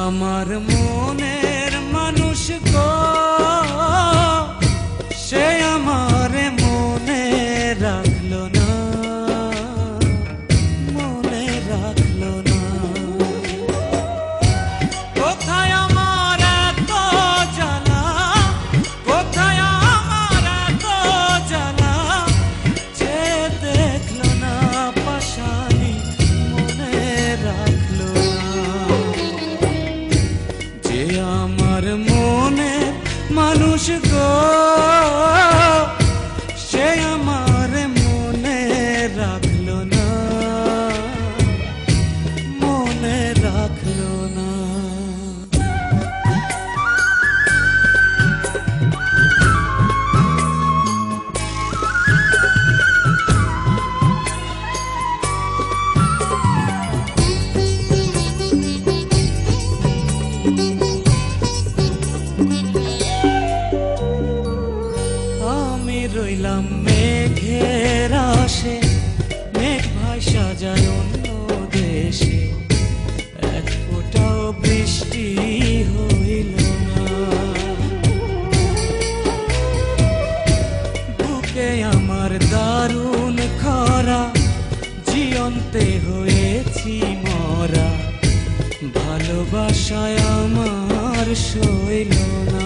আমার মনের মানুষ গো, সে আমারে মনে রাখলো না, মনে রাখলো না। কোথায় আমার এত জ্বালা, কোথায় আমার এত জ্বালা, যে দেখলো না পাশানি মনে রাখলো না। যে আমার মনের মানুষ গো, সে আমার মনে রাখলো না, মনে রাখলো না। আমি রইলাম মেঘের আশে, মেঘ ভাষা যায় অন্য দেশে, এক ফোঁটাও বৃষ্টি হইল না। বুকে আমার দারুণ খরা, জীবন্তে হয়েছি মরা, ভালোবাসায় আমার সইল না।